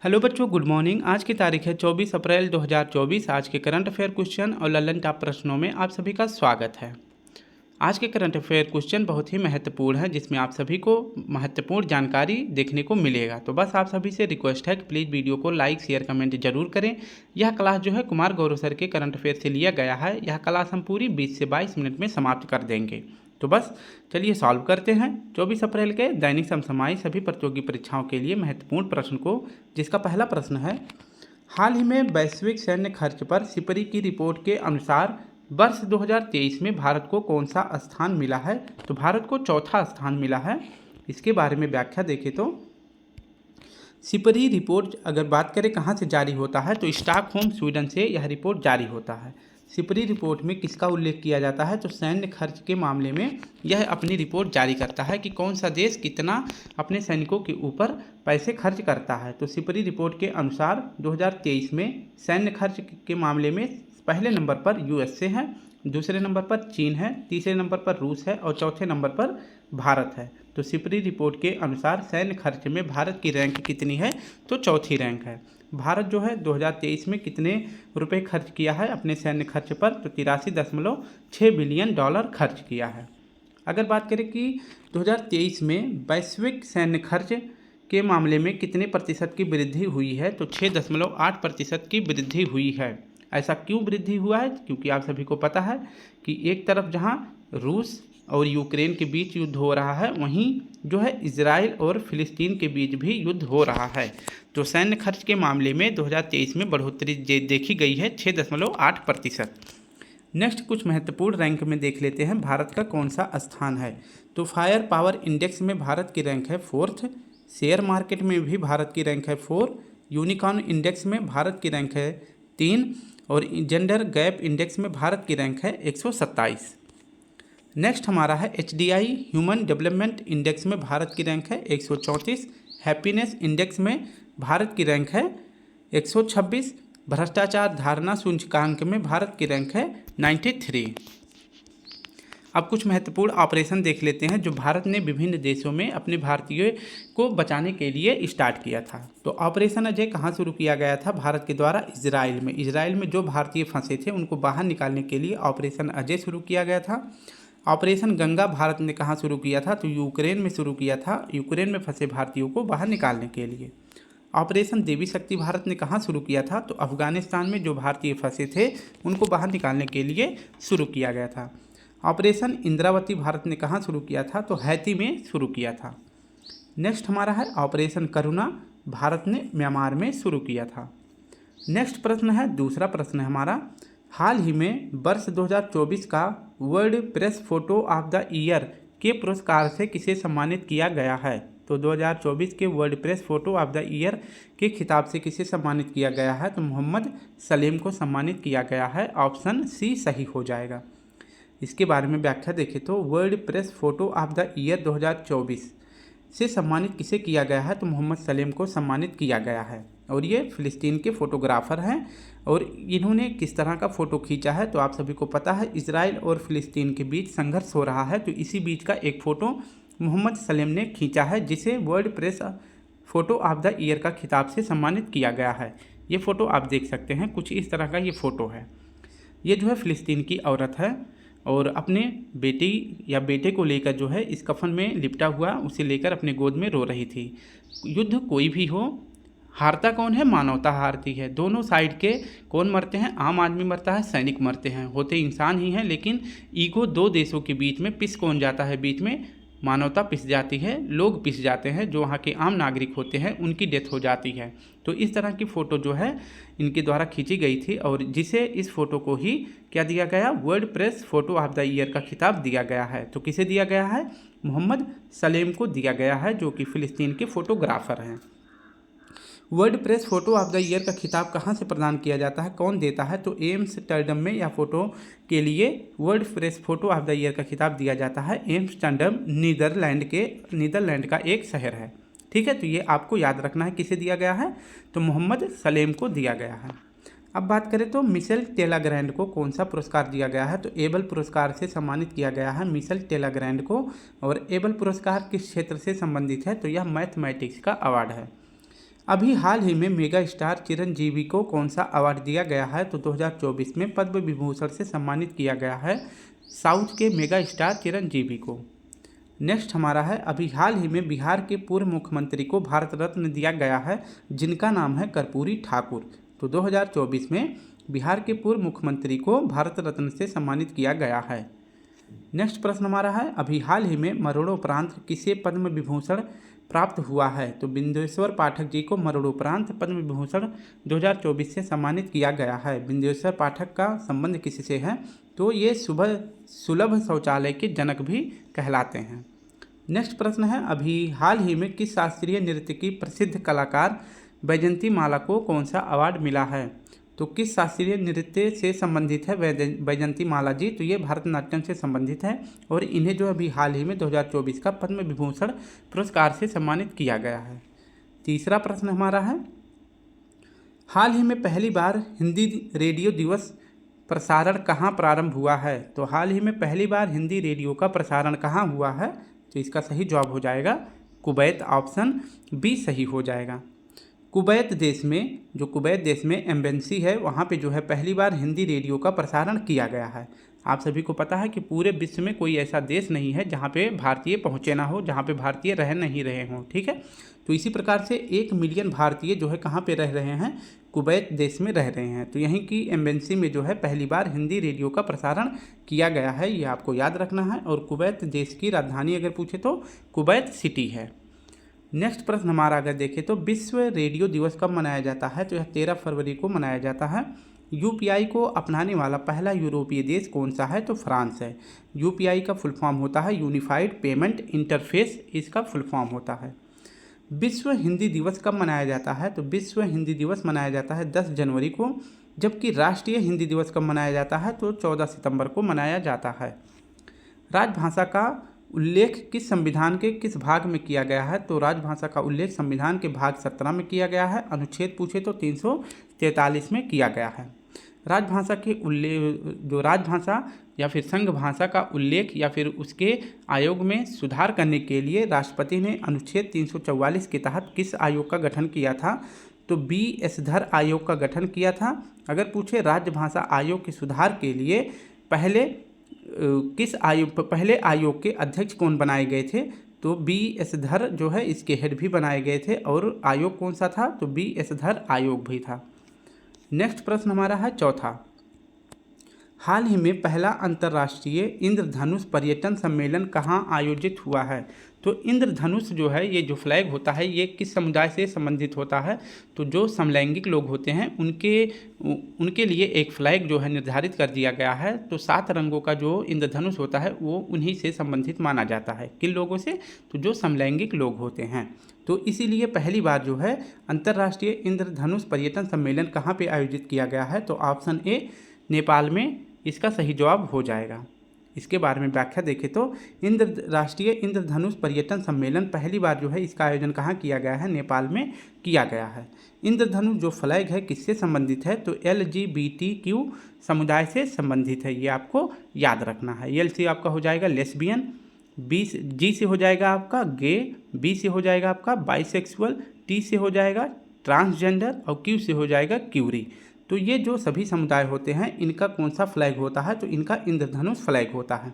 Hello बच्चों, good morning. आज की तारीख है 24 अप्रैल 2024। आज के करंट अफेयर क्वेश्चन और ललन टॉप प्रश्नों में आप सभी का स्वागत है। आज के करंट अफेयर क्वेश्चन बहुत ही महत्वपूर्ण है, जिसमें आप सभी को महत्वपूर्ण जानकारी देखने को मिलेगा। तो बस आप सभी से रिक्वेस्ट है कि प्लीज़ वीडियो को लाइक शेयर कमेंट जरूर करें। यह क्लास जो है कुमार गौरव सर के करंट अफेयर से लिया गया है। यह क्लास हम पूरी 20 से 22 मिनट में समाप्त कर देंगे। तो बस चलिए सॉल्व करते हैं 24 अप्रैल के दैनिक समसामयिक सभी प्रतियोगी परीक्षाओं के लिए महत्वपूर्ण प्रश्न को, जिसका पहला प्रश्न है, हाल ही में वैश्विक सैन्य खर्च पर सिपरी की रिपोर्ट के अनुसार वर्ष 2023 में भारत को कौन सा स्थान मिला है? तो भारत को चौथा स्थान मिला है। इसके बारे में व्याख्या देखें तो सिपरी रिपोर्ट अगर बात करें कहाँ से जारी होता है, तो स्टॉकहोम स्वीडन से यह रिपोर्ट जारी होता है। सिपरी रिपोर्ट में किसका उल्लेख किया जाता है? तो सैन्य खर्च के मामले में यह अपनी रिपोर्ट जारी करता है कि कौन सा देश कितना अपने सैनिकों के ऊपर पैसे खर्च करता है। तो सिपरी रिपोर्ट के अनुसार 2023 में सैन्य खर्च के मामले में पहले नंबर पर यूएसए है, दूसरे नंबर पर चीन है, तीसरे नंबर पर रूस है और चौथे नंबर पर भारत है। तो सिपरी रिपोर्ट के अनुसार सैन्य खर्च में भारत की रैंक कितनी है? तो चौथी रैंक है। भारत जो है 2023 में कितने रुपए खर्च किया है अपने सैन्य खर्च पर? तो 83.6 बिलियन डॉलर खर्च किया है। अगर बात करें कि 2023 में वैश्विक सैन्य खर्च के मामले में कितने प्रतिशत की वृद्धि हुई है? तो 6.8% की वृद्धि हुई है। ऐसा क्यों वृद्धि हुआ है? क्योंकि आप सभी को पता है कि एक तरफ जहां रूस और यूक्रेन के बीच युद्ध हो रहा है, वहीं जो है इजराइल और फिलिस्तीन के बीच भी युद्ध हो रहा है। तो सैन्य खर्च के मामले में 2023 में बढ़ोतरी देखी गई है 6.8%। नेक्स्ट कुछ महत्वपूर्ण रैंक में देख लेते हैं भारत का कौन सा स्थान है। तो फायर पावर इंडेक्स में भारत की रैंक है 4th, शेयर मार्केट में भी भारत की रैंक है 4, यूनिकॉर्न इंडेक्स में भारत की रैंक है 3 और जेंडर गैप इंडेक्स में भारत की रैंक है 127। नेक्स्ट हमारा है HDI ह्यूमन डेवलपमेंट इंडेक्स में भारत की रैंक है 134, हैप्पीनेस इंडेक्स में भारत की रैंक है 126, भ्रष्टाचार धारणा सूचकांक में भारत की रैंक है 93। अब कुछ महत्वपूर्ण ऑपरेशन देख लेते हैं जो भारत ने विभिन्न देशों में अपने भारतीयों को बचाने के लिए स्टार्ट किया था। तो ऑपरेशन अजय कहाँ शुरू किया गया था? भारत के द्वारा इजराइल में जो भारतीय फंसे थे उनको बाहर निकालने के लिए ऑपरेशन अजय शुरू किया गया था। ऑपरेशन गंगा भारत ने कहाँ शुरू किया था? तो यूक्रेन में शुरू किया था, यूक्रेन में फंसे भारतीयों को बाहर निकालने के लिए। ऑपरेशन देवी शक्ति भारत ने कहाँ शुरू किया था? तो अफगानिस्तान में जो भारतीय फंसे थे उनको बाहर निकालने के लिए शुरू किया गया था। ऑपरेशन इंद्रावती भारत ने कहाँ शुरू किया था? तो हैती में शुरू किया था। नेक्स्ट हमारा है ऑपरेशन करुणा, भारत ने म्यांमार में शुरू किया था। नेक्स्ट प्रश्न है, दूसरा प्रश्न है हमारा, हाल ही में वर्ष 2024 का world press photo of the year के पुरस्कार से किसे सम्मानित किया गया है? तो 2024 के world press photo of the year के खिताब से किसे सम्मानित किया गया है? तो मोहम्मद सलीम को सम्मानित किया गया है। ऑप्शन सी सही हो जाएगा। इसके बारे में व्याख्या देखें तो world press photo of the year 2024 से सम्मानित किसे किया गया है? तो मोहम्मद सलीम को सम्मानित किया गया है और ये फिलिस्तीन के फोटोग्राफर हैं। और इन्होंने किस तरह का फ़ोटो खींचा है? तो आप सभी को पता है इजराइल और फिलिस्तीन के बीच संघर्ष हो रहा है, तो इसी बीच का एक फ़ोटो मोहम्मद सलीम ने खींचा है, जिसे world press photo of the year का खिताब से सम्मानित किया गया है। ये फ़ोटो आप देख सकते हैं, कुछ इस तरह का ये फ़ोटो है। ये जो है फिलिस्तीन की औरत है और अपने बेटी या बेटे को लेकर जो है इस कफन में लिपटा हुआ उसे लेकर अपने गोद में रो रही थी। युद्ध कोई भी हो, हारता कौन है? मानवता हारती है। दोनों साइड के कौन मरते हैं? आम आदमी मरता है, सैनिक मरते हैं, होते इंसान ही हैं, लेकिन ईगो दो देशों के बीच में पिस कौन जाता है? बीच में मानवता पिस जाती है, लोग पिस जाते हैं, जो वहाँ के आम नागरिक होते हैं उनकी डेथ हो जाती है। तो इस तरह की फ़ोटो जो है इनके द्वारा खींची गई थी और जिसे इस फ़ोटो को ही क्या दिया गया? World press photo of the year का खिताब दिया गया है। तो किसे दिया गया है? मोहम्मद सलीम को दिया गया है, जो कि फ़िलिस्तीन के फ़ोटोग्राफ़र हैं। World press photo of the year का खिताब कहाँ से प्रदान किया जाता है? कौन देता है? तो एम्स्टर्डम में या फोटो के लिए world press photo of the year का खिताब दिया जाता है। एम्स्टर्डम नीदरलैंड का एक शहर है। ठीक है, तो ये आपको याद रखना है किसे दिया गया है? तो मोहम्मद सलीम को दिया गया है। अब बात करें तो मिशेल टेलाग्रैंड को कौन सा पुरस्कार दिया गया है? तो एबल पुरस्कार से सम्मानित किया गया है मिशेल टेलाग्रैंड को। और एबल पुरस्कार किस क्षेत्र से संबंधित है? तो यह मैथमेटिक्स का अवार्ड है। अभी हाल ही में मेगा स्टार चिरंजीवी को कौन सा अवार्ड दिया गया है? तो 2024 में पद्म विभूषण से सम्मानित किया गया है साउथ के मेगा स्टार चिरंजीवी को। नेक्स्ट हमारा है, अभी हाल ही में बिहार के पूर्व मुख्यमंत्री को भारत रत्न दिया गया है जिनका नाम है कर्पूरी ठाकुर। तो 2024 में बिहार के पूर्व मुख्यमंत्री को भारत रत्न से सम्मानित किया गया है। नेक्स्ट प्रश्न हमारा है, अभी हाल ही में मरणोपरांत किसे पद्म विभूषण प्राप्त हुआ है? तो बिंदेश्वर पाठक जी को मरणोपरांत पद्म विभूषण 2024 से सम्मानित किया गया है। बिंदेश्वर पाठक का संबंध किससे है? तो ये सुलभ शौचालय के जनक भी कहलाते हैं। नेक्स्ट प्रश्न है, अभी हाल ही में किस शास्त्रीय नृत्य की प्रसिद्ध कलाकार वैजयंती माला को कौन सा अवार्ड मिला है? तो किस शास्त्रीय नृत्य से संबंधित है वैजयंती माला जी? तो ये भरतनाट्यम से संबंधित है और इन्हें जो अभी हाल ही में 2024 का पद्म विभूषण पुरस्कार से सम्मानित किया गया है। तीसरा प्रश्न हमारा है, हाल ही में पहली बार हिंदी रेडियो दिवस प्रसारण कहाँ प्रारंभ हुआ है? तो हाल ही में पहली बार हिंदी रेडियो का प्रसारण कहाँ हुआ है? तो इसका सही जवाब हो जाएगा कुवैत, ऑप्शन बी सही हो जाएगा। कुवैत देश में, जो कुवैत देश में एम्बेसी है, वहाँ पे जो है पहली बार हिंदी रेडियो का प्रसारण किया गया है। आप सभी को पता है कि पूरे विश्व में कोई ऐसा देश नहीं है जहाँ पे भारतीय पहुँचे ना हो, जहाँ पे भारतीय रह नहीं रहे हों, ठीक है। तो इसी प्रकार से 1 मिलियन भारतीय जो है कहाँ पे रह रहे हैं? कुवैत देश में रह रहे हैं। तो यहीं की एम्बेसी में जो है पहली बार हिंदी रेडियो का प्रसारण किया गया है, ये आपको याद रखना है। और कुवैत देश की राजधानी अगर पूछे तो कुवैत सिटी है। नेक्स्ट प्रश्न हमारा अगर देखें तो विश्व रेडियो दिवस कब मनाया जाता है? तो यह 13 फरवरी को मनाया जाता है। यूपीआई को अपनाने वाला पहला यूरोपीय देश कौन सा है? तो फ्रांस है। यूपीआई का फुल फॉर्म होता है यूनिफाइड पेमेंट इंटरफेस, इसका फुल फॉर्म होता है। विश्व हिंदी दिवस कब मनाया जाता है? तो विश्व हिंदी दिवस मनाया जाता है 10 जनवरी को, जबकि राष्ट्रीय हिंदी दिवस कब मनाया जाता है? तो 14 सितंबर को मनाया जाता है। राजभाषा का उल्लेख किस संविधान के किस भाग में किया गया है? तो राजभाषा का उल्लेख संविधान के भाग 17 में किया गया है। अनुच्छेद पूछे तो 343 में किया गया है। राजभाषा के उल्लेख, जो राजभाषा या फिर संघ भाषा का उल्लेख या फिर उसके आयोग में सुधार करने के लिए राष्ट्रपति ने अनुच्छेद 344 के तहत किस आयोग का गठन किया था? तो BS धर आयोग का गठन किया था। अगर पूछे राजभाषा आयोग के सुधार के लिए पहले आयोग के अध्यक्ष कौन बनाए गए थे? तो BS धर जो है इसके हेड भी बनाए गए थे। और आयोग कौन सा था? तो BS धर आयोग भी था। नेक्स्ट प्रश्न हमारा है चौथा, हाल ही में पहला अंतर्राष्ट्रीय इंद्रधनुष पर्यटन सम्मेलन कहाँ आयोजित हुआ है? तो इंद्रधनुष जो है, ये जो फ्लैग होता है, ये किस समुदाय से संबंधित होता है? तो जो समलैंगिक लोग होते हैं उनके लिए एक फ्लैग जो है निर्धारित कर दिया गया है। तो 7 रंगों का जो इंद्रधनुष होता है वो उन्हीं से संबंधित माना जाता है। किन लोगों से? तो जो समलैंगिक लोग होते हैं। तो इसीलिए पहली बार जो है अंतर्राष्ट्रीय इंद्रधनुष पर्यटन सम्मेलन कहाँ पे आयोजित किया गया है? तो ऑप्शन ए नेपाल में इसका सही जवाब हो जाएगा। इसके बारे में व्याख्या देखें तो राष्ट्रीय इंद्रधनुष पर्यटन सम्मेलन पहली बार जो है इसका आयोजन कहाँ किया गया है? नेपाल में किया गया है। इंद्रधनुष जो फ्लैग है किससे संबंधित है? तो LGBTQ समुदाय से संबंधित है, ये आपको याद रखना है। L से आपका हो जाएगा लेस्बियन, G से हो जाएगा आपका गे, B से हो जाएगा आपका बाइसेक्सुअल, T से हो जाएगा ट्रांसजेंडर और Q से हो जाएगा क्यूरी। तो ये जो सभी समुदाय होते हैं इनका कौन सा फ्लैग होता है? तो इनका इंद्रधनुष फ्लैग होता है।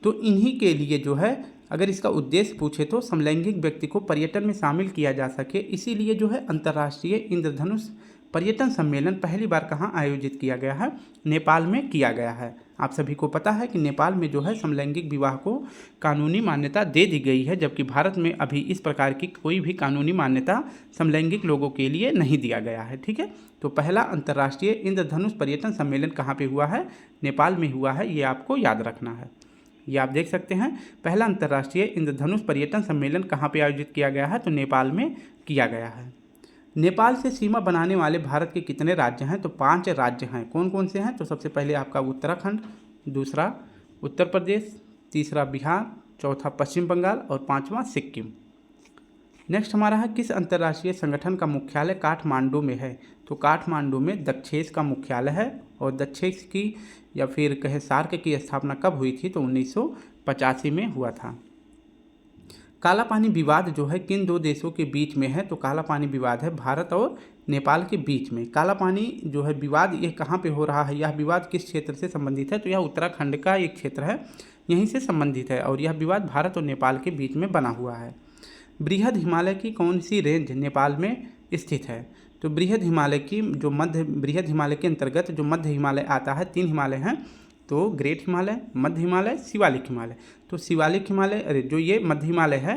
तो इन्हीं के लिए जो है अगर इसका उद्देश्य पूछे तो समलैंगिक व्यक्ति को पर्यटन में शामिल किया जा सके, इसीलिए जो है अंतर्राष्ट्रीय इंद्रधनुष पर्यटन सम्मेलन पहली बार कहाँ आयोजित किया गया है? नेपाल में किया गया है। आप सभी को पता है कि नेपाल में जो है समलैंगिक विवाह को कानूनी मान्यता दे दी गई है, जबकि भारत में अभी इस प्रकार की कोई भी कानूनी मान्यता समलैंगिक लोगों के लिए नहीं दिया गया है, ठीक है। तो पहला अंतर्राष्ट्रीय इंद्रधनुष पर्यटन सम्मेलन कहाँ पे हुआ है? नेपाल में हुआ है, ये आपको याद रखना है। ये आप देख सकते हैं, पहला अंतर्राष्ट्रीय इंद्रधनुष पर्यटन सम्मेलन कहाँ पे आयोजित किया गया है? तो नेपाल में किया गया है। नेपाल से सीमा बनाने वाले भारत के कितने राज्य हैं? तो 5 राज्य हैं। कौन कौन से हैं? तो सबसे पहले आपका उत्तराखंड, दूसरा उत्तर प्रदेश, तीसरा बिहार, चौथा पश्चिम बंगाल और 5वां सिक्किम। नेक्स्ट हमारा है किस अंतर्राष्ट्रीय संगठन का मुख्यालय काठमांडू में है? तो काठमांडू में दक्षेस का मुख्यालय है। और दक्षेस की या फिर कहे सार्क की स्थापना कब हुई थी? तो 1985 में हुआ था। काला पानी विवाद जो है किन दो देशों के बीच में है? तो काला पानी विवाद है भारत और नेपाल के बीच में। काला पानी जो है विवाद ये कहाँ पे हो रहा है? यह विवाद किस क्षेत्र से संबंधित है? तो यह उत्तराखंड का एक क्षेत्र है, यहीं से संबंधित है और यह विवाद भारत और नेपाल के बीच में बना हुआ है। बृहद हिमालय की कौन सी रेंज नेपाल में स्थित है? तो बृहद हिमालय की जो बृहद हिमालय के अंतर्गत जो मध्य हिमालय आता है, 3 हिमालय हैं, तो ग्रेट हिमालय, मध्य हिमालय, शिवालिक हिमालय। तो शिवालिक हिमालय, अरे जो ये मध्य हिमालय है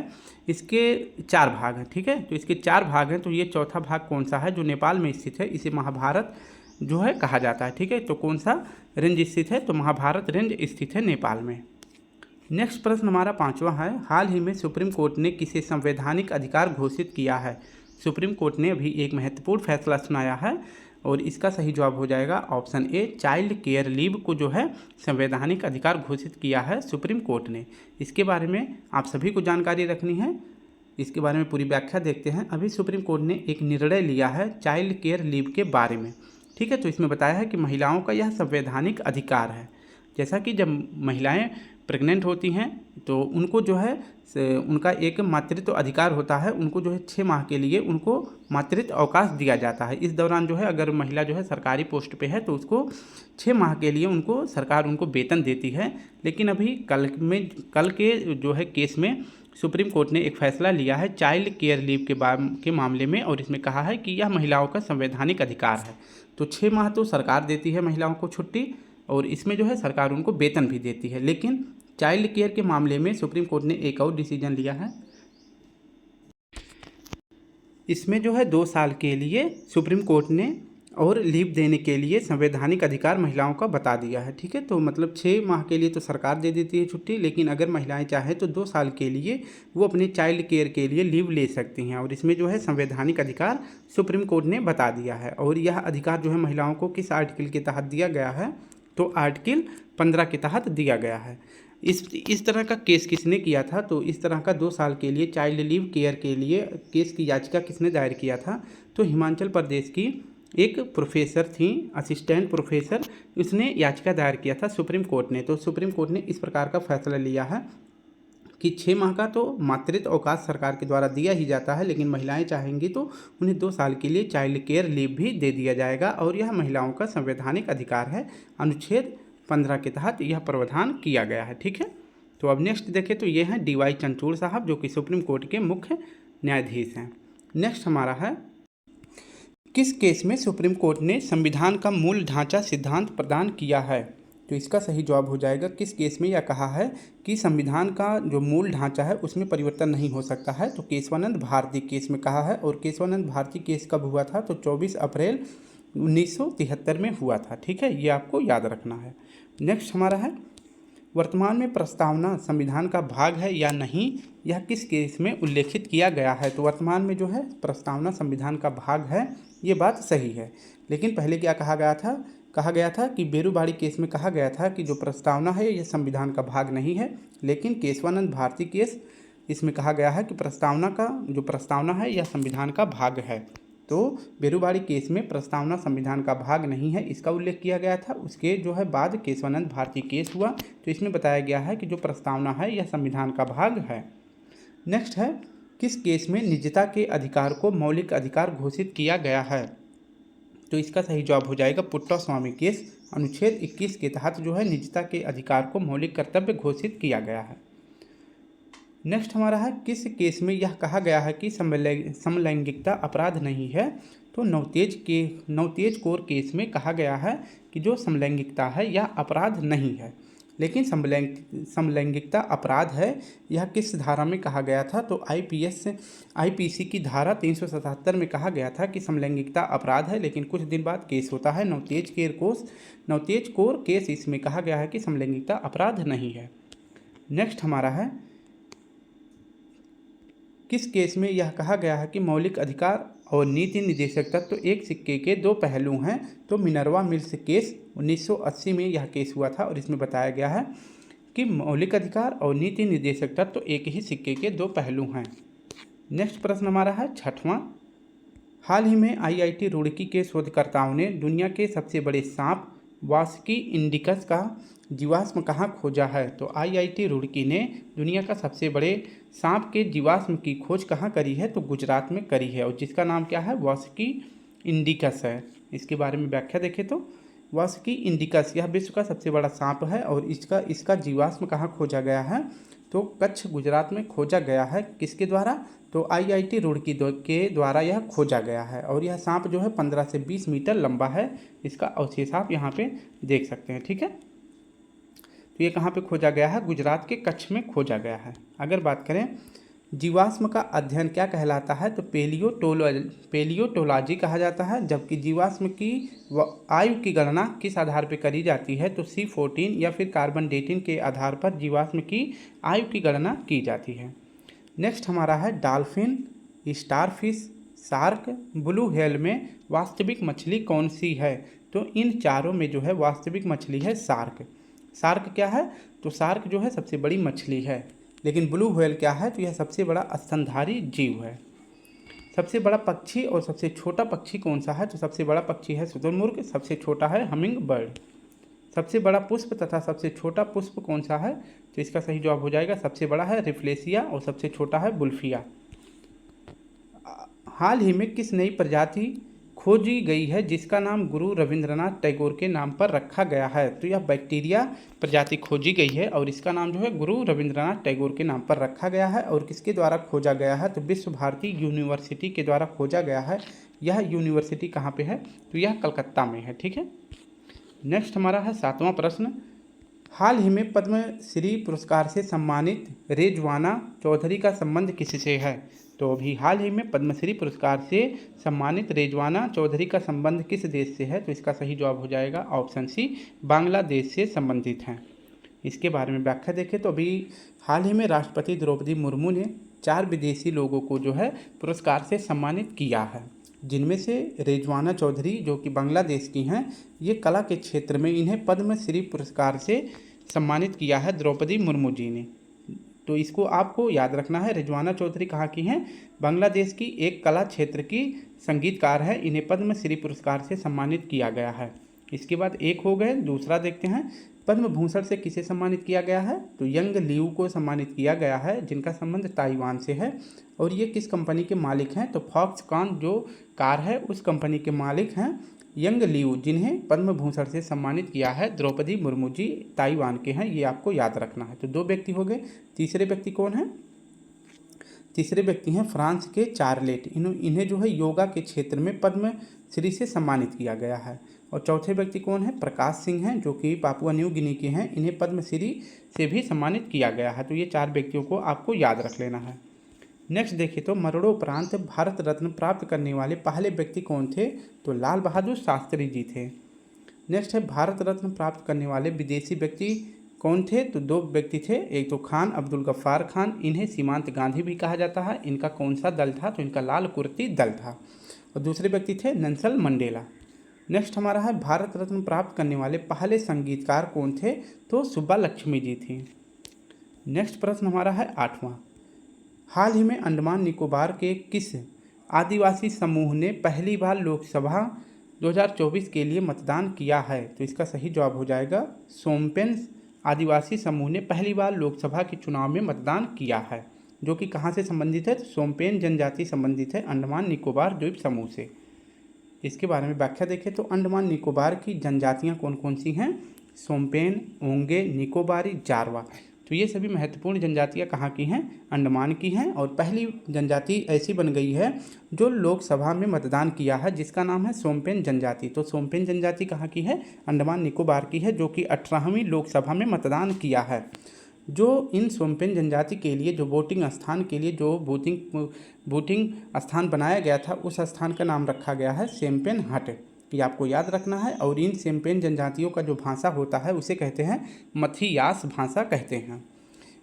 इसके 4 भाग हैं, ठीक है। तो इसके 4 भाग हैं, तो ये चौथा भाग कौन सा है जो नेपाल में स्थित है? इसे महाभारत जो है कहा जाता है, ठीक है। तो कौन सा रेंज स्थित है? तो महाभारत रेंज स्थित है नेपाल में। नेक्स्ट प्रश्न हमारा 5वां है, हाल ही में सुप्रीम कोर्ट ने किसे संवैधानिक अधिकार घोषित किया है? सुप्रीम कोर्ट ने अभी एक महत्वपूर्ण फैसला सुनाया है और इसका सही जवाब हो जाएगा option A, child care leave को जो है संवैधानिक अधिकार घोषित किया है सुप्रीम कोर्ट ने। इसके बारे में आप सभी को जानकारी रखनी है, इसके बारे में पूरी व्याख्या देखते हैं। अभी सुप्रीम कोर्ट ने एक निर्णय लिया है चाइल्ड केयर लीव के बारे में, ठीक है। तो इसमें बताया है कि महिलाओं का यह संवैधानिक अधिकार है। जैसा कि जब महिलाएं प्रेग्नेंट होती हैं तो उनको जो है उनका एक मातृत्व अधिकार होता है, उनको जो है 6 माह के लिए उनको मातृत्व अवकाश दिया जाता है। इस दौरान जो है अगर महिला जो है सरकारी पोस्ट पे है तो उसको 6 माह के लिए उनको सरकार उनको वेतन देती है। लेकिन अभी कल के जो है केस में सुप्रीम कोर्ट ने एक फैसला लिया है चाइल्ड केयर लीव के मामले में और इसमें कहा है कि यह महिलाओं का संवैधानिक अधिकार है। तो 6 माह तो सरकार देती है महिलाओं को छुट्टी और इसमें जो है सरकार उनको वेतन भी देती है। लेकिन चाइल्ड केयर के मामले में सुप्रीम कोर्ट ने एक और डिसीजन लिया है, इसमें जो है 2 साल के लिए सुप्रीम कोर्ट ने और लीव देने के लिए संवैधानिक अधिकार महिलाओं का बता दिया है, ठीक है। तो मतलब 6 माह के लिए तो सरकार दे देती है छुट्टी, लेकिन अगर महिलाएं चाहें तो 2 साल के लिए वो अपने चाइल्ड केयर के लिए लीव ले सकती हैं और इसमें जो है संवैधानिक अधिकार सुप्रीम कोर्ट ने बता दिया है। और यह अधिकार जो है महिलाओं को किस आर्टिकल के तहत दिया गया है? तो आर्टिकल 15 के तहत दिया गया है। इस तरह का केस किसने किया था? तो इस तरह का 2 साल के लिए चाइल्ड लीव केयर के लिए केस की याचिका किसने दायर किया था? तो हिमाचल प्रदेश की एक प्रोफेसर थी, असिस्टेंट प्रोफेसर, उसने याचिका दायर किया था सुप्रीम कोर्ट ने। तो सुप्रीम कोर्ट ने इस प्रकार का फैसला लिया है कि 6 माह का तो मातृत्व अवकाश सरकार के द्वारा दिया ही जाता है, लेकिन महिलाएं चाहेंगी तो उन्हें 2 साल के लिए चाइल्ड केयर लीव भी दे दिया जाएगा और यह महिलाओं का संवैधानिक अधिकार है। अनुच्छेद 15 के तहत यह प्रावधान किया गया है, ठीक है। तो अब नेक्स्ट देखें तो ये हैं DY चंद्रचूड़ साहब जो कि सुप्रीम कोर्ट के मुख्य न्यायाधीश हैं। नेक्स्ट हमारा है, किस केस में सुप्रीम कोर्ट ने संविधान का मूल ढांचा सिद्धांत प्रदान किया है? तो इसका सही जवाब हो जाएगा किस केस में यह कहा है कि संविधान का जो मूल ढांचा है उसमें परिवर्तन नहीं हो सकता है? तो केशवानंद भारती केस में कहा है और केशवानंद भारती केस कब हुआ था? तो 24 अप्रैल 1973 में हुआ था, ठीक है, ये आपको याद रखना है। नेक्स्ट हमारा है, वर्तमान में प्रस्तावना संविधान का भाग है या नहीं, यह किस केस में उल्लेखित किया गया है? तो वर्तमान में जो है प्रस्तावना संविधान का भाग है, ये बात सही है। लेकिन पहले क्या कहा गया था? कहा गया था कि बेरूबाड़ी केस में कहा गया था कि जो प्रस्तावना है यह संविधान का भाग नहीं है। लेकिन केशवानंद भारती केस, इसमें कहा गया है कि प्रस्तावना है यह संविधान का भाग है। तो बेरूबाड़ी केस में प्रस्तावना संविधान का भाग नहीं है, इसका उल्लेख किया गया था। उसके जो है बाद केशवानंद भारती केस हुआ तो इसमें बताया गया है कि जो प्रस्तावना है यह संविधान का भाग है। नेक्स्ट है, किस केस में निजता के अधिकार को मौलिक अधिकार घोषित किया गया है? तो इसका सही जवाब हो जाएगा पुट्टास्वामी केस। अनुच्छेद 21 के तहत जो है निजता के अधिकार को मौलिक कर्तव्य घोषित किया गया है। नेक्स्ट हमारा है, किस केस में यह कहा गया है कि समलैंगिकता अपराध नहीं है? तो नवतेज कौर केस में कहा गया है कि जो समलैंगिकता है यह अपराध नहीं है। लेकिन समलैंगिकता अपराध है, यह किस धारा में कहा गया था? तो IPC की धारा 377 में कहा गया था कि समलैंगिकता अपराध है। लेकिन कुछ दिन बाद केस होता है नवतेज कौर केस, इसमें कहा गया है कि समलैंगिकता अपराध नहीं है। नेक्स्ट हमारा है, किस केस में यह कहा गया है कि मौलिक अधिकार और नीति निर्देशक तत्व एक सिक्के के 2 पहलू हैं? तो मिनर्वा मिल्स केस 1980 में यह केस हुआ था और इसमें बताया गया है कि मौलिक अधिकार और नीति निर्देशक तत्व एक ही सिक्के के 2 पहलू हैं। नेक्स्ट प्रश्न हमारा है 6वां, हाल ही में IIT रुड़की के शोधकर्ताओं ने दुनिया के सबसे बड़े सांप वासुकी इंडिकस का जीवाश्म कहाँ खोजा है? तो IIT रुड़की ने दुनिया का सबसे बड़े सांप के जीवाश्म की खोज कहाँ करी है? तो गुजरात में करी है, और जिसका नाम क्या है? वासुकी इंडिकस है। इसके बारे में व्याख्या देखें तो वासुकी इंडिकस यह विश्व का सबसे बड़ा सांप है, और इसका जीवाश्म कहाँ खोजा गया है? तो कच्छ, गुजरात में खोजा गया है। किसके द्वारा? तो IIT रुड़की के द्वारा यह खोजा गया है, और यह सांप जो है 15 से 20 मीटर लंबा है। इसका अवशेष आप यहाँ पे देख सकते हैं। ठीक है, तो ये कहाँ पे खोजा गया है? गुजरात के कच्छ में खोजा गया है। अगर बात करें जीवाश्म का अध्ययन क्या कहलाता है? तो पेलियोटोलॉजी कहा जाता है। जबकि जीवाश्म की आयु की गणना किस आधार पर करी जाती है? तो C14 या फिर कार्बन डेटिंग के आधार पर जीवाश्म की आयु की गणना की जाती है। नेक्स्ट हमारा है dolphin, starfish, shark, blue whale में वास्तविक मछली कौन सी है? तो इन चारों में जो है वास्तविक मछली है शार्क। शार्क क्या है? तो शार्क जो है सबसे बड़ी मछली है। लेकिन ब्लू व्हेल क्या है? तो यह सबसे बड़ा स्तनधारी जीव है। सबसे बड़ा पक्षी और सबसे छोटा पक्षी कौन सा है? तो सबसे बड़ा पक्षी है शुतुरमुर्ग, सबसे छोटा है हमिंग बर्ड। सबसे बड़ा पुष्प तथा सबसे छोटा पुष्प कौन सा है? तो इसका सही जवाब हो जाएगा, सबसे बड़ा है रिफ्लेसिया और सबसे छोटा है बुल्फिया। हाल ही में किस नई प्रजाति खोजी गई है जिसका नाम गुरु रविंद्रनाथ टैगोर के नाम पर रखा गया है? तो यह बैक्टीरिया प्रजाति खोजी गई है, और इसका नाम जो है गुरु रविंद्रनाथ टैगोर के नाम पर रखा गया है। और किसके द्वारा खोजा गया है? तो विश्व भारती यूनिवर्सिटी के द्वारा खोजा गया है। यह यूनिवर्सिटी कहाँ पे है? तो यह कलकत्ता में है। ठीक है, नेक्स्ट हमारा है 7वां प्रश्न। हाल ही में पद्मश्री पुरस्कार से सम्मानित रेजवाना चौधरी का संबंध किससे है? तो अभी हाल ही में पद्मश्री पुरस्कार से सम्मानित रेजवाना चौधरी का संबंध किस देश से है? तो इसका सही जवाब हो जाएगा ऑप्शन सी, बांग्लादेश से संबंधित हैं। इसके बारे में व्याख्या देखें तो अभी हाल ही में राष्ट्रपति द्रौपदी मुर्मू ने 4 विदेशी लोगों को जो है पुरस्कार से सम्मानित किया है, जिनमें से रेजवाना चौधरी जो कि बांग्लादेश की हैं, ये कला के क्षेत्र में इन्हें पद्मश्री पुरस्कार से सम्मानित किया है द्रौपदी मुर्मू जी ने। तो इसको आपको याद रखना है। रेजवाना चौधरी कहाँ की हैं? बांग्लादेश की एक कला क्षेत्र की संगीतकार है। इन्हें पद्मश्री पुरस्कार से सम्मानित किया गया है। इसके बाद एक हो गए, दूसरा देखते हैं पद्म भूषण से किसे सम्मानित किया गया है? तो यंग लियू को सम्मानित किया गया है, जिनका संबंध ताइवान से है। और ये किस कंपनी के मालिक हैं? तो फॉक्सकॉन जो कार है उस कंपनी के मालिक हैं यंग लियू, जिन्हें पद्म भूषण से सम्मानित किया है द्रौपदी मुर्मू जी, ताइवान के हैं। ये आपको याद रखना है। तो 2 व्यक्ति हो गए। तीसरे व्यक्ति कौन है? तीसरे व्यक्ति हैं फ्रांस के चार्लेट। इन्हें जो है योगा के क्षेत्र में पद्मश्री से सम्मानित किया गया है। और चौथे व्यक्ति कौन है? प्रकाश सिंह हैं, जो कि पापुआ न्यू गिनी के हैं। इन्हें पद्मश्री से भी सम्मानित किया गया है। तो ये 4 व्यक्तियों को आपको याद रख लेना है। नेक्स्ट देखिए तो मरणोपरांत भारत रत्न प्राप्त करने वाले पहले व्यक्ति कौन थे? तो लाल बहादुर शास्त्री जी थे। नेक्स्ट है भारत रत्न प्राप्त करने वाले विदेशी व्यक्ति कौन थे? तो 2 व्यक्ति थे। एक तो खान अब्दुल गफ्फार खान, इन्हें सीमांत गांधी भी कहा जाता है। इनका कौन सा दल था? तो इनका लाल कुर्ती दल था। और दूसरे व्यक्ति थे नेल्सन मंडेला। नेक्स्ट हमारा है भारत रत्न प्राप्त करने वाले पहले संगीतकार कौन थे? तो सुब्बा लक्ष्मी जी थी। नेक्स्ट प्रश्न हमारा है 8वां। हाल ही में अंडमान निकोबार के किस आदिवासी समूह ने पहली बार लोकसभा 2024 के लिए मतदान किया है? तो इसका सही जवाब हो जाएगा सोमपेन आदिवासी समूह ने पहली बार लोकसभा के चुनाव में मतदान किया है, जो कि कहाँ से संबंधित है? तो सोमपेन जनजाति संबंधित है अंडमान निकोबार द्वीप समूह से। इसके बारे में व्याख्या देखें तो अंडमान निकोबार की जनजातियाँ कौन कौन सी हैं? सोमपेन, ओंगे, निकोबारी, जारवा। तो ये सभी महत्वपूर्ण जनजातियाँ कहाँ की हैं? अंडमान की हैं। और पहली जनजाति ऐसी बन गई है जो लोकसभा में मतदान किया है, जिसका नाम है सोमपेन जनजाति। तो सोमपेन जनजाति कहाँ की है? अंडमान निकोबार की है, जो कि 18वीं लोकसभा में मतदान किया है। जो इन सोमपेन जनजाति के लिए जो वोटिंग स्थान के लिए जो वोटिंग स्थान बनाया गया था, उस स्थान का नाम रखा गया है सेम्पेन हट। ये आपको याद रखना है। और इन सेम्पेन जनजातियों का जो भाषा होता है उसे कहते हैं मथियास भाषा कहते हैं।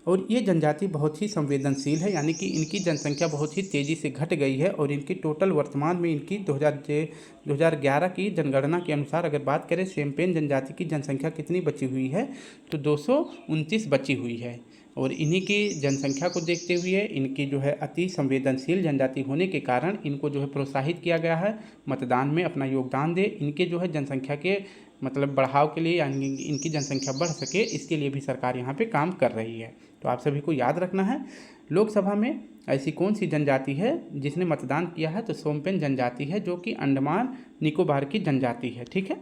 और ये जनजाति बहुत ही संवेदनशील है, यानी कि इनकी जनसंख्या बहुत ही तेज़ी से घट गई है। और इनकी टोटल वर्तमान में इनकी 2011 की जनगणना के अनुसार अगर बात करें सेम्पेन जनजाति की जनसंख्या कितनी बची हुई है? तो 229 बची हुई है। और इन्हीं की जनसंख्या को देखते हुए इनकी जो है अति संवेदनशील जनजाति होने के कारण इनको जो है प्रोत्साहित किया गया है मतदान में अपना योगदान दे। इनके जो है जनसंख्या के मतलब बढ़ाव के लिए यानी इनकी जनसंख्या बढ़ सके इसके लिए भी सरकार यहाँ पे काम कर रही है। तो आप सभी को याद रखना है लोकसभा में ऐसी कौन सी जनजाति है जिसने मतदान किया है, तो सोमपेन जनजाति है जो कि अंडमान निकोबार की जनजाति है। ठीक है,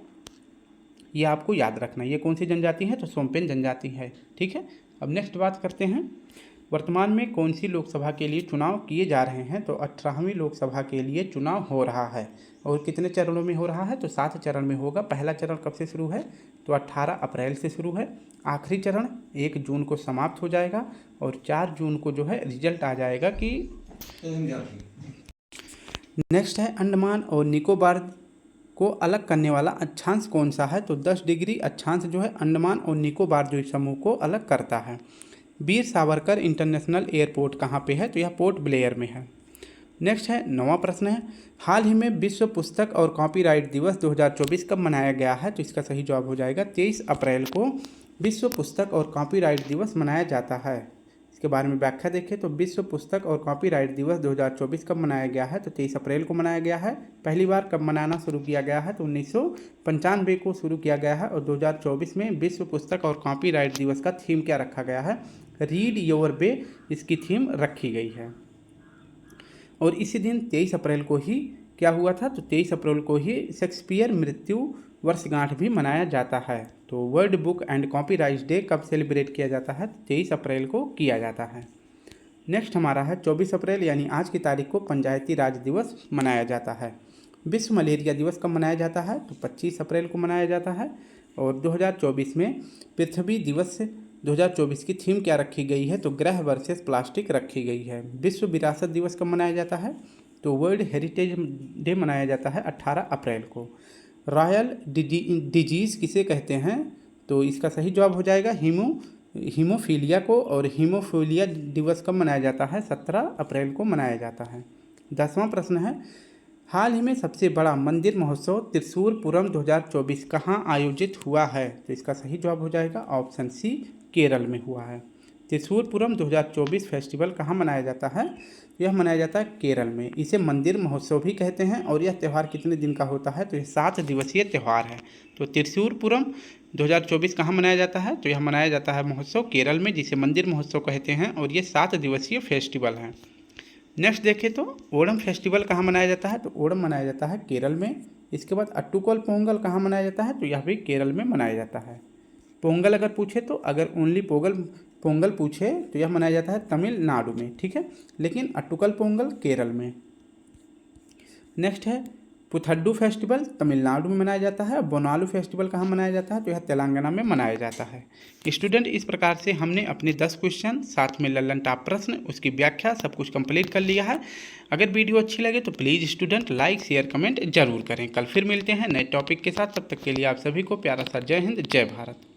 ये आपको याद रखना है। ये कौन सी जनजाति है, तो सोमपेन जनजाति है। ठीक है, अब नेक्स्ट बात करते हैं वर्तमान में कौन सी लोकसभा के लिए चुनाव किए जा रहे हैं। तो 18वीं लोकसभा के लिए चुनाव हो रहा है और कितने चरणों में हो रहा है, तो 7 चरण में होगा। पहला चरण कब से शुरू है, तो 18 अप्रैल से शुरू है। आखिरी चरण 1 जून को समाप्त हो जाएगा और 4 जून को जो है रिजल्ट आ जाएगा कि नेक्स्ट है अंडमान और निकोबार को अलग करने वाला अक्षांश कौन सा है, तो 10 डिग्री अक्षांश जो है अंडमान और निकोबार जो समूह को अलग करता है। वीर सावरकर इंटरनेशनल एयरपोर्ट कहाँ पे है, तो यह पोर्ट ब्लेयर में है। नेक्स्ट है 9वां प्रश्न है हाल ही में विश्व पुस्तक और कॉपीराइट दिवस 2024 कब मनाया गया है, तो इसका सही जवाब हो जाएगा 23 अप्रैल को विश्व पुस्तक और कॉपीराइट दिवस मनाया जाता है। इसके बारे में व्याख्या देखें तो विश्व पुस्तक और कॉपीराइट दिवस 2024 कब मनाया गया है, तो 23 अप्रैल को मनाया गया है। पहली बार कब मनाना शुरू किया गया है, तो 1995 को शुरू किया गया है और 2024 में विश्व पुस्तक और कॉपीराइट दिवस का थीम क्या रखा गया है, रीड योर वे इसकी थीम रखी गई है। और इसी दिन 23 अप्रैल को ही क्या हुआ था, तो 23 अप्रैल को ही शेक्सपियर मृत्यु वर्षगांठ भी मनाया जाता है। तो world book and copyright day कब सेलिब्रेट किया जाता है, 23 अप्रैल को किया जाता है। नेक्स्ट हमारा है 24 अप्रैल यानी आज की तारीख को पंचायती राज दिवस मनाया जाता है। विश्व मलेरिया दिवस कब मनाया जाता है, तो 25 अप्रैल को मनाया जाता है। और 2024 में पृथ्वी दिवस 2024 की थीम क्या रखी गई है, तो ग्रह वर्सेस प्लास्टिक रखी गई है। विश्व विरासत दिवस कब मनाया जाता है, तो वर्ल्ड हेरिटेज डे मनाया जाता है 18 अप्रैल को। रॉयल डिजीज़ किसे कहते हैं, तो इसका सही जवाब हो जाएगा हीमोफीलिया को। और हीमोफीलिया दिवस कब मनाया जाता है, 17 अप्रैल को मनाया जाता है। 10वां प्रश्न है हाल ही में सबसे बड़ा मंदिर महोत्सव त्रिशूरपुरम 2024 कहाँ आयोजित हुआ है, तो इसका सही जवाब हो जाएगा ऑप्शन सी केरल में हुआ है। त्रिशूरपुरम 2024 फेस्टिवल कहाँ मनाया जाता है, यह मनाया जाता है केरल में। इसे मंदिर महोत्सव भी कहते हैं। और यह त्यौहार कितने दिन का होता है, तो यह 7 दिवसीय त्यौहार है। तो त्रिशूरपुरम 2024 कहाँ मनाया जाता है, तो यह मनाया जाता है महोत्सव केरल में जिसे मंदिर महोत्सव कहते हैं और ये 7 दिवसीय फेस्टिवल है। नेक्स्ट देखें तो ओणम फेस्टिवल कहाँ मनाया जाता है, तो ओणम मनाया जाता है केरल में। इसके बाद अट्टुकल पोंगल कहाँ मनाया जाता है, तो यह भी केरल में मनाया जाता है। पोंगल अगर पूछे तो अगर ओनली पोंगल पूछे तो यह मनाया जाता है तमिलनाडु में। ठीक है, लेकिन अट्टुकल पोंगल केरल में। नेक्स्ट है पुथड्डू फेस्टिवल तमिलनाडु में मनाया जाता है। बोनालू फेस्टिवल कहाँ मनाया जाता है, तो यह तेलंगाना में मनाया जाता है। स्टूडेंट, इस प्रकार से हमने अपने 10 क्वेश्चन साथ में लल्लन टॉप प्रश्न उसकी व्याख्या सब कुछ कंप्लीट कर लिया है। अगर वीडियो अच्छी लगे तो please student like share comment जरूर करें। कल फिर मिलते हैं नए टॉपिक के साथ, तब तक के लिए आप सभी को प्यारा सा जय हिंद जय भारत।